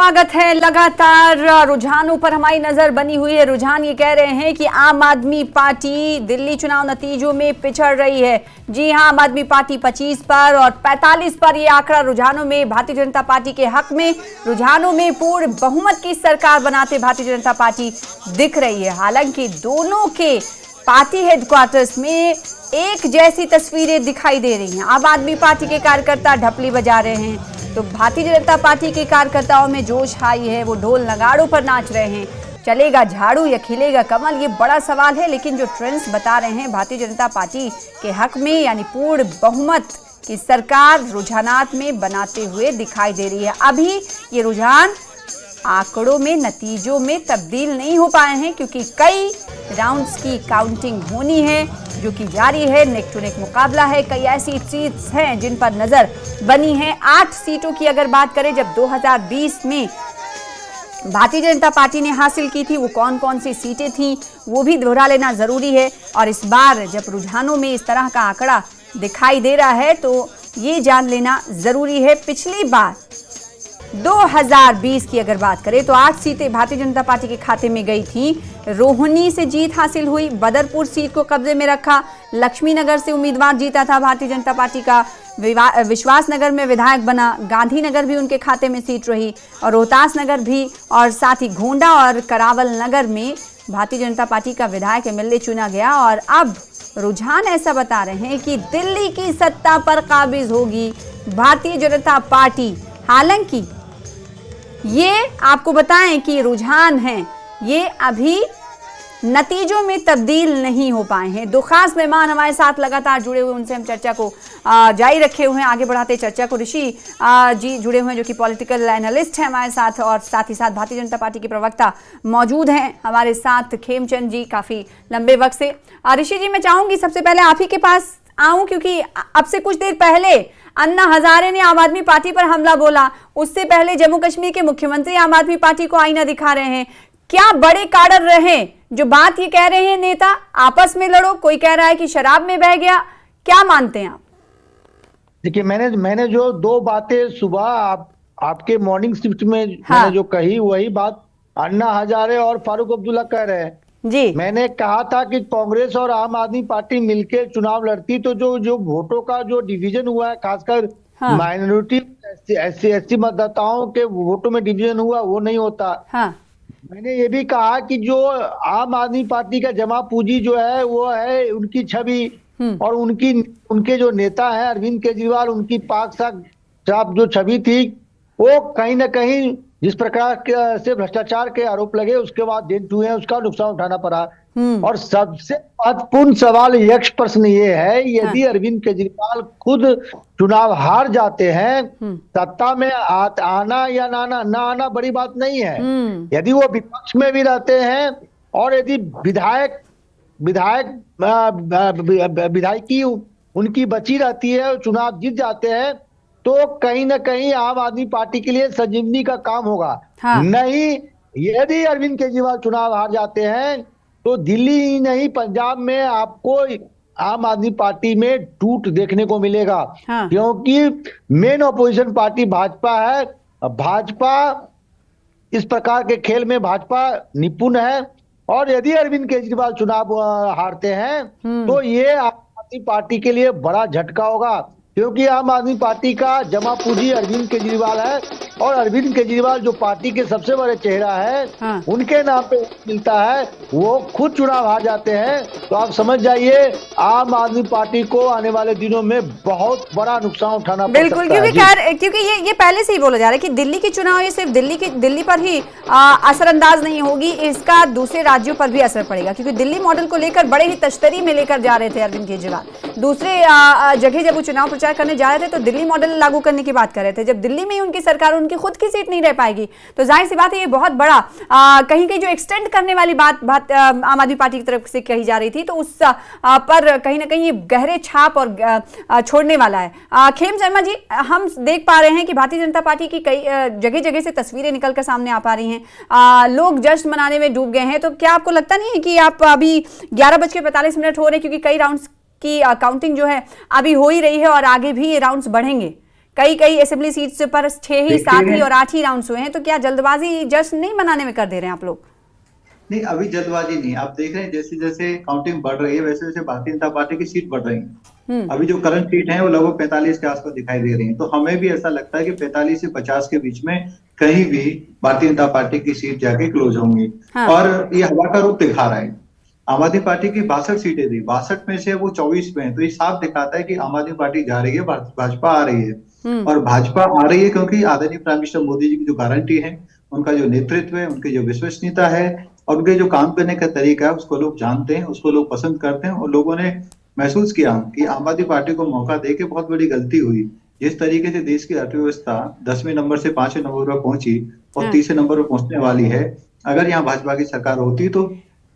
स्वागत है। लगातार रुझानों पर हमारी नजर बनी हुई है। रुझान ये कह रहे हैं कि आम आदमी पार्टी दिल्ली चुनाव नतीजों में पिछड़ रही है। जी हां, आम आदमी पार्टी 25 पर और 45 पर ये आंकड़ा रुझानों में भारतीय जनता पार्टी के हक में। रुझानों में पूर्ण बहुमत की सरकार बनाते भारतीय जनता पार्टी दिख रही है। हालांकि दोनों के पार्टी हेडक्वार्टर्स में एक जैसी तस्वीरें दिखाई दे रही हैं। आम आदमी पार्टी के कार्यकर्ता ढपली बजा रहे हैं तो भारतीय जनता पार्टी के कार्यकर्ताओं में जोश आई है, वो ढोल नगाड़ों पर नाच रहे हैं। चलेगा झाड़ू या खिलेगा कमल, ये बड़ा सवाल है। लेकिन जो ट्रेंड्स बता रहे हैं भारतीय जनता पार्टी के हक में, यानी पूर्ण बहुमत की सरकार रुझानात में बनाते हुए दिखाई दे रही है। अभी ये रुझान आंकड़ों में, नतीजों में तब्दील नहीं हो पाए हैं क्योंकि कई राउंड्स की काउंटिंग होनी है जो कि जारी है। नेक टू नेक मुकाबला है। कई ऐसी सीट्स हैं जिन पर नजर बनी है। 8 सीटों की अगर बात करें, जब 2020 में भारतीय जनता पार्टी ने हासिल की थी, वो कौन कौन सी सीटें थी वो भी दोहरा लेना जरूरी है। और इस बार जब रुझानों में इस तरह का आंकड़ा दिखाई दे रहा है तो ये जान लेना जरूरी है। पिछली बार 2020 की अगर बात करें तो 8 सीटें भारतीय जनता पार्टी के खाते में गई थी। रोहिणी से जीत हासिल हुई, बदरपुर सीट को कब्जे में रखा, लक्ष्मी नगर से उम्मीदवार जीता था भारतीय जनता पार्टी का, विश्वास नगर में विधायक बना, गांधीनगर भी उनके खाते में सीट रही और रोहतास नगर भी, और साथ ही गोंडा और करावल नगर में भारतीय जनता पार्टी का विधायक एमएलए चुना गया। और अब रुझान ऐसा बता रहे हैं कि दिल्ली की सत्ता पर काबिज होगी भारतीय जनता पार्टी। हालांकि ये आपको बताएं कि रुझान हैं, ये अभी नतीजों में तब्दील नहीं हो पाए हैं। 2 खास मेहमान हमारे साथ लगातार जुड़े हुए, उनसे हम चर्चा को जारी रखे हुए हैं, आगे बढ़ाते चर्चा को। ऋषि जी जुड़े हुए हैं जो कि पॉलिटिकल एनालिस्ट हैं हमारे साथ, और साथ ही साथ भारतीय जनता पार्टी के प्रवक्ता मौजूद हैं हमारे साथ, खेमचंद जी काफी लंबे वक्त से। ऋषि जी, मैं चाहूंगी सबसे पहले आप ही के पास आऊं क्योंकि अब से कुछ देर पहले अन्ना हजारे ने आम आदमी पार्टी पर हमला बोला। उससे पहले जम्मू कश्मीर के मुख्यमंत्री आम आदमी पार्टी को आईना दिखा रहे हैं। क्या बड़े काडर रहे जो बात ये कह रहे हैं नेता आपस में लड़ो, कोई कह रहा है कि शराब में बह गया, क्या मानते हैं आप? देखिए, मैंने जो 2 बातें सुबह आपके मॉर्निंग शिफ्ट में मैंने जो कही, वही बात अन्ना हजारे और फारूक अब्दुल्ला कह रहे हैं जी। मैंने कहा था कि कांग्रेस और आम आदमी पार्टी मिलकर चुनाव लड़ती तो जो वोटों का जो डिवीजन हुआ है, खासकर माइनॉरिटी एससी मतदाताओं के वोटों में डिवीजन हुआ, वो नहीं होता। मैंने ये भी कहा कि जो आम आदमी पार्टी का जमा पूंजी जो है वो है उनकी छवि, और उनके जो नेता हैं अरविंद केजरीवाल, उनकी पाक साफ जो छवि थी, वो कहीं ना कहीं जिस प्रकार से भ्रष्टाचार के आरोप लगे उसके बाद दिन हुए हैं, उसका नुकसान उठाना पड़ा। और सबसे महत्वपूर्ण सवाल, यक्ष प्रश्न ये है, यदि अरविंद केजरीवाल खुद चुनाव हार जाते हैं, सत्ता में आना या ना आना बड़ी बात नहीं है। यदि वो विपक्ष में भी रहते हैं और यदि विधायकी उनकी बची रहती है, चुनाव जीत जाते हैं, तो कहीं ना कहीं आम आदमी पार्टी के लिए संजीवनी का काम होगा। नहीं, यदि अरविंद केजरीवाल चुनाव हार जाते हैं तो दिल्ली ही नहीं, पंजाब में आपको आम आदमी पार्टी में टूट देखने को मिलेगा। क्योंकि मेन ऑपोजिशन पार्टी भाजपा है। भाजपा इस प्रकार के खेल में भाजपा निपुण है, और यदि अरविंद केजरीवाल चुनाव हारते हैं तो ये आम आदमी पार्टी के लिए बड़ा झटका होगा। क्योंकि आम आदमी पार्टी का जमा पूंजी अरविंद केजरीवाल है, और अरविंद केजरीवाल जो पार्टी के सबसे बड़े चेहरा है, उनके नाम पे मिलता है, वो खुद चुनाव हार जाते हैं तो आप समझ जाइए आम आदमी पार्टी को आने वाले दिनों में बहुत बड़ा नुकसान उठाना पड़ सकता है। क्योंकि ये पहले से ही बोला जा रहा है कि दिल्ली की चुनाव ये सिर्फ दिल्ली पर ही असरअंदाज नहीं होगी, इसका दूसरे राज्यों पर भी असर पड़ेगा। क्योंकि दिल्ली मॉडल को लेकर बड़े ही तश्तरी में लेकर जा रहे थे अरविंद केजरीवाल। दूसरे जगह जब वो चुनाव प्रचार करने जा रहे थे तो दिल्ली मॉडल लागू करने की बात कर रहे थे। जब दिल्ली में ही उनकी सरकार, उनकी खुद की सीट नहीं रह पाएगी तो जाहिर सी बात है ये बहुत बड़ा कहीं जो एक्सटेंड करने वाली बात आम आदमी पार्टी की तरफ से कही जा रही थी, तो उस पर कहीं ना कहीं ये गहरे छाप और छोड़ने वाला है। खेम शर्मा जी, हम देख पा रहे हैं कि भारतीय जनता पार्टी की कई जगह जगह से तस्वीरें निकलकर सामने आ पा रही हैं, लोग जश्न मनाने में डूब गए हैं। तो क्या आपको लगता नहीं है कि आप अभी 11:45 हो रहे हैं, क्योंकि कई राउंड्स की काउंटिंग जो है अभी हो ही रही है और आगे भी ये राउंड्स बढ़ेंगे, कई कई असेंबली सीट्स पर 6 ही 7 ही और 8 ही राउंड्स हुए हैं, तो क्या जल्दबाजी जश्न नहीं मनाने में कर दे रहे हैं आप लोग? नहीं, अभी जल्दबाजी नहीं। आप देख रहे हैं जैसे जैसे काउंटिंग बढ़ रही है वैसे वैसे भारतीय जनता पार्टी की सीट बढ़ रही है। अभी जो करंट सीट है वो लगभग 45 के आसपास दिखाई दे रही है, तो हमें भी ऐसा लगता है कि 45 से 50 के बीच में कहीं भी भारतीय जनता पार्टी की सीट जाके क्लोज होंगी। और ये हवा का रुख दिखा रहा है। आम आदमी पार्टी की 62 सीटें थी, 62 में से वो 24 में है, तो ये साफ दिखाता है कि आम आदमी पार्टी जा रही है, भाजपा आ रही है। और भाजपा आ रही है क्योंकि आदरणीय प्राइम मिनिस्टर मोदी जी की जो गारंटी है, उनका जो नेतृत्व है, उनकी जो विश्वसनीयता है और उनके जो काम करने का तरीका है, उसको लोग जानते हैं, उसको लोग पसंद करते हैं। और लोगों ने महसूस किया कि आम आदमी पार्टी को मौका देके बहुत बड़ी गलती हुई। जिस तरीके से देश की अर्थव्यवस्था 10वें नंबर से 5वें नंबर पर पहुंची और 30वें नंबर पर पहुंचने वाली है, अगर यहाँ भाजपा की सरकार होती तो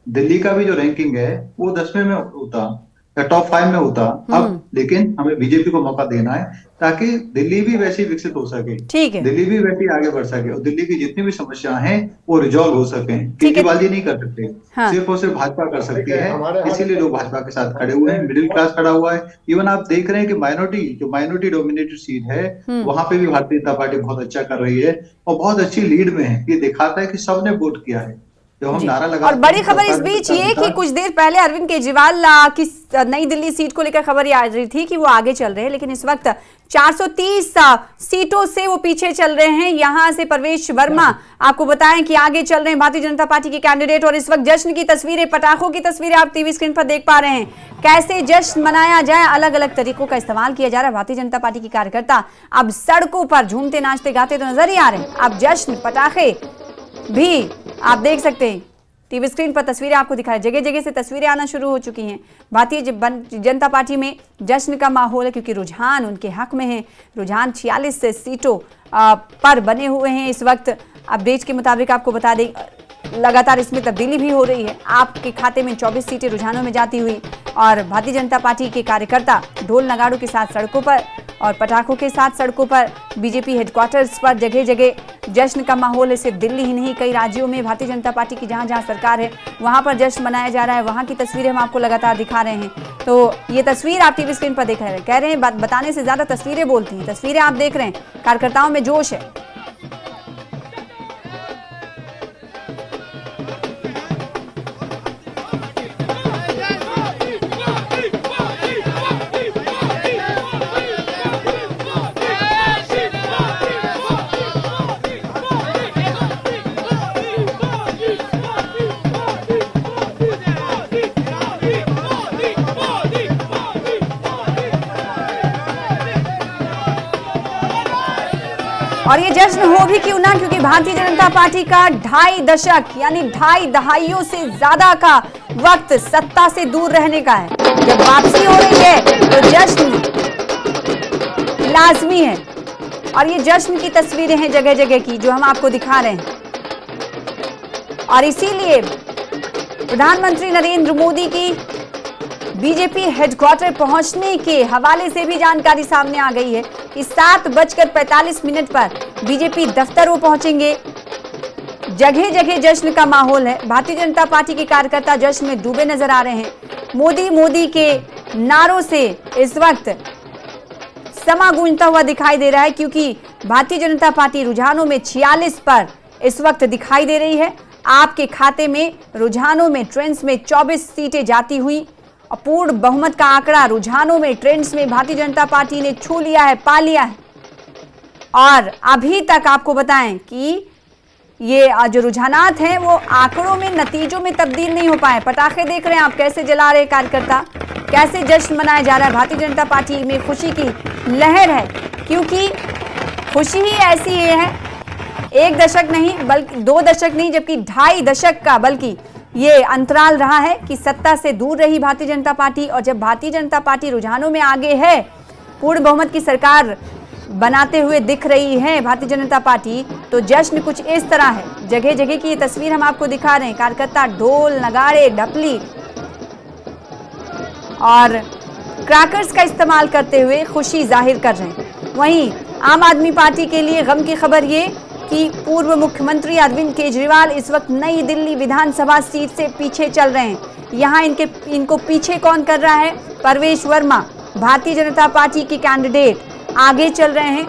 दिल्ली का भी जो रैंकिंग है वो 10वें में होता या टॉप 5 में होता। अब लेकिन हमें बीजेपी को मौका देना है ताकि दिल्ली भी वैसे विकसित हो सके, ठीक है, दिल्ली भी वैसे आगे बढ़ सके और दिल्ली की जितनी भी समस्याएं हैं वो रिजॉल्व हो सके। केजरीवाल नहीं कर सकते, सिर्फ और सिर्फ भाजपा कर सकती है, इसीलिए लोग भाजपा के साथ खड़े हुए हैं। मिडिल क्लास खड़ा हुआ है। इवन आप देख रहे हैं कि माइनॉरिटी डोमिनेटेड सीट है वहां पे भी भारतीय जनता पार्टी बहुत अच्छा कर रही है और बहुत अच्छी लीड में है। ये दिखाता है कि सबने वोट किया है। और बड़ी खबर इस बीच ये कि कुछ देर पहले अरविंद केजरीवाल की नई दिल्ली सीट को लेकर खबर आ रही थी कि वो आगे चल रहे हैं, लेकिन इस वक्त 430 सीटों से वो पीछे चल रहे हैं। यहां से परवेश वर्मा आपको बताएं कि आगे चल रहे हैं भारतीय जनता पार्टी के कैंडिडेट। और इस वक्त जश्न की तस्वीरें, पटाखों की तस्वीरें आप टीवी स्क्रीन पर देख पा रहे हैं। कैसे जश्न मनाया जाए, अलग अलग तरीकों का इस्तेमाल किया जा रहा है। भारतीय जनता पार्टी के कार्यकर्ता अब सड़कों पर झूमते नाचते गाते तो नजर ही आ रहे हैं। अब जश्न, पटाखे भी आप देख सकते हैं, टीवी स्क्रीन पर तस्वीरें आपको दिखा रहे, जगह जगह से तस्वीरें आना शुरू हो चुकी हैं। भारतीय जनता पार्टी में जश्न का माहौल है क्योंकि रुझान उनके हक में है। रुझान 46 सीटों पर बने हुए हैं इस वक्त। अपडेट के मुताबिक आपको बता दें लगातार इसमें तब्दीली भी हो रही है। आपके खाते में 24 सीटें रुझानों में जाती हुई और भारतीय जनता पार्टी के कार्यकर्ता ढोल नगाड़ों के साथ सड़कों पर और पटाखों के साथ सड़कों पर, बीजेपी हेडक्वार्टर्स पर जगह जगह जश्न का माहौल है। सिर्फ दिल्ली ही नहीं, कई राज्यों में भारतीय जनता पार्टी की जहां जहां सरकार है वहां पर जश्न मनाया जा रहा है। वहां की तस्वीरें हम आपको लगातार दिखा रहे हैं। तो ये तस्वीर आप टीवी स्क्रीन पर देख रहे हैं। कह रहे हैं बताने से ज्यादा तस्वीरें बोलती हैं। तस्वीरें आप देख रहे हैं, कार्यकर्ताओं में जोश है। और ये जश्न हो भी क्यों ना, क्योंकि भारतीय जनता पार्टी का 2.5 दशक यानी 2.5 दहाइयों से ज्यादा का वक्त सत्ता से दूर रहने का है। जब वापसी हो रही है तो जश्न लाजमी है। और ये जश्न की तस्वीरें हैं जगह जगह की जो हम आपको दिखा रहे हैं। और इसीलिए प्रधानमंत्री नरेंद्र मोदी की बीजेपी हेडक्वार्टर पहुंचने के हवाले से भी जानकारी सामने आ गई है कि 7:45 पर बीजेपी दफ्तर वो पहुंचेंगे। जगह जगह जश्न का माहौल है। भारतीय जनता पार्टी के कार्यकर्ता जश्न में डूबे नजर आ रहे हैं। मोदी मोदी के नारों से इस वक्त समा गूंजता हुआ दिखाई दे रहा है, क्योंकि भारतीय जनता पार्टी रुझानों में 46 पर इस वक्त दिखाई दे रही है। आपके खाते में रुझानों में ट्रेंड्स में 24 सीटें जाती हुई। अपूर्ण बहुमत का आंकड़ा रुझानों में ट्रेंड्स में भारतीय जनता पार्टी ने छू लिया है, पा लिया है। और अभी तक आपको बताएं कि ये जो रुझानात हैं वो आंकड़ों में, नतीजों में तब्दील नहीं हो पाए। पटाखे देख रहे हैं आप कैसे जला रहे कार्यकर्ता, कैसे जश्न मनाया जा रहा है। भारतीय जनता पार्टी में खुशी की लहर है, क्योंकि खुशी ही ऐसी है, 1 दशक नहीं बल्कि 2 दशक नहीं, जबकि 2.5 दशक का बल्कि ये अंतराल रहा है कि सत्ता से दूर रही भारतीय जनता पार्टी। और जब भारतीय जनता पार्टी रुझानों में आगे है, पूर्ण बहुमत की सरकार बनाते हुए दिख रही है भारतीय जनता पार्टी, तो जश्न कुछ इस तरह है। जगह जगह की ये तस्वीर हम आपको दिखा रहे हैं। कार्यकर्ता ढोल नगाड़े ढपली और क्रैकर्स का इस्तेमाल करते हुए खुशी जाहिर कर रहे हैं। वहीं आम आदमी पार्टी के लिए गम की खबर ये कि पूर्व मुख्यमंत्री अरविंद केजरीवाल इस वक्त नई दिल्ली विधानसभा सीट से पीछे चल रहे हैं। यहाँ इनको पीछे कौन कर रहा है? परवेश वर्मा, भारतीय जनता पार्टी के कैंडिडेट। आगे चल रहे हैं।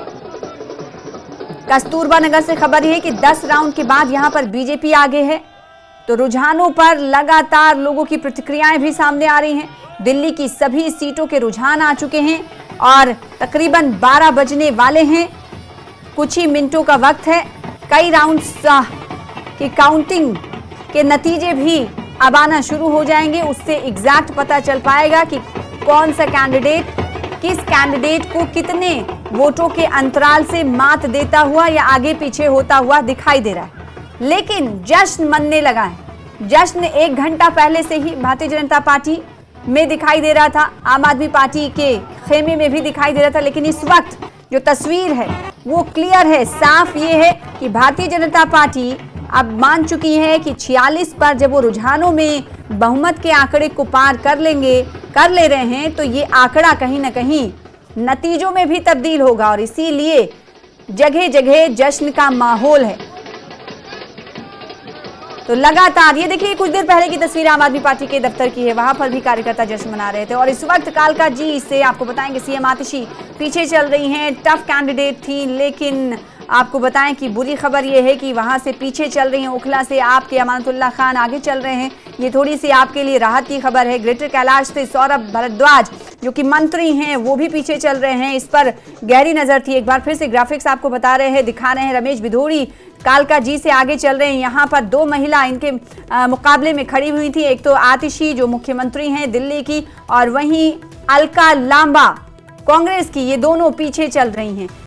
कस्तूरबा नगर से खबर यह है कि 10 राउंड के बाद यहां पर बीजेपी आगे है। तो रुझानों पर लगातार लोगों की प्रतिक्रियाएं भी सामने आ रही हैं। दिल्ली की सभी सीटों के रुझान आ चुके हैं और तकरीबन 12 बजने वाले हैं। कुछ ही मिनटों का वक्त है। कई राउंड्स की काउंटिंग के नतीजे भी अब आना शुरू हो जाएंगे। उससे एग्जैक्ट पता चल पाएगा कि कौन सा कैंडिडेट किस कैंडिडेट को कितने वोटों के अंतराल से मात देता हुआ या आगे पीछे होता हुआ दिखाई दे रहा है। लेकिन जश्न मनने लगा है। जश्न 1 घंटा पहले से ही भारतीय जनता पार्टी में दिखाई दे रहा था, आम आदमी पार्टी के खेमे में भी दिखाई दे रहा था। लेकिन इस वक्त जो तस्वीर है वो क्लियर है, साफ ये है कि भारतीय जनता पार्टी अब मान चुकी है कि 46 पर जब वो रुझानों में बहुमत के आंकड़े को पार कर ले रहे हैं तो ये आंकड़ा कहीं ना कहीं नतीजों में भी तब्दील होगा और इसीलिए जगह जगह जश्न का माहौल है। तो लगातार ये देखिए, कुछ देर पहले की तस्वीर आम आदमी पार्टी के दफ्तर की है। वहां पर भी कार्यकर्ता जश्न मना रहे थे और इस वक्त कालका जी से आपको बताएंगे सीएम आतिशी पीछे चल रही हैं। टफ कैंडिडेट थी, लेकिन आपको बताएं कि बुरी खबर यह है कि वहां से पीछे चल रही हैं। ओखला से आपके अमानतुल्लाह खान आगे चल रहे हैं। ये थोड़ी सी आपके लिए राहत की खबर है। ग्रेटर कैलाश से सौरभ भारद्वाज जो कि मंत्री हैं वो भी पीछे चल रहे हैं। इस पर गहरी नजर थी। एक बार फिर से ग्राफिक्स आपको बता रहे हैं, दिखा रहे हैं। रमेश भिदोड़ी कालका जी से आगे चल रहे हैं। यहाँ पर 2 महिला इनके मुकाबले में खड़ी हुई थी। एक तो आतिशी जो मुख्यमंत्री हैं दिल्ली की, और वहीं अलका लांबा कांग्रेस की। ये दोनों पीछे चल रही हैं।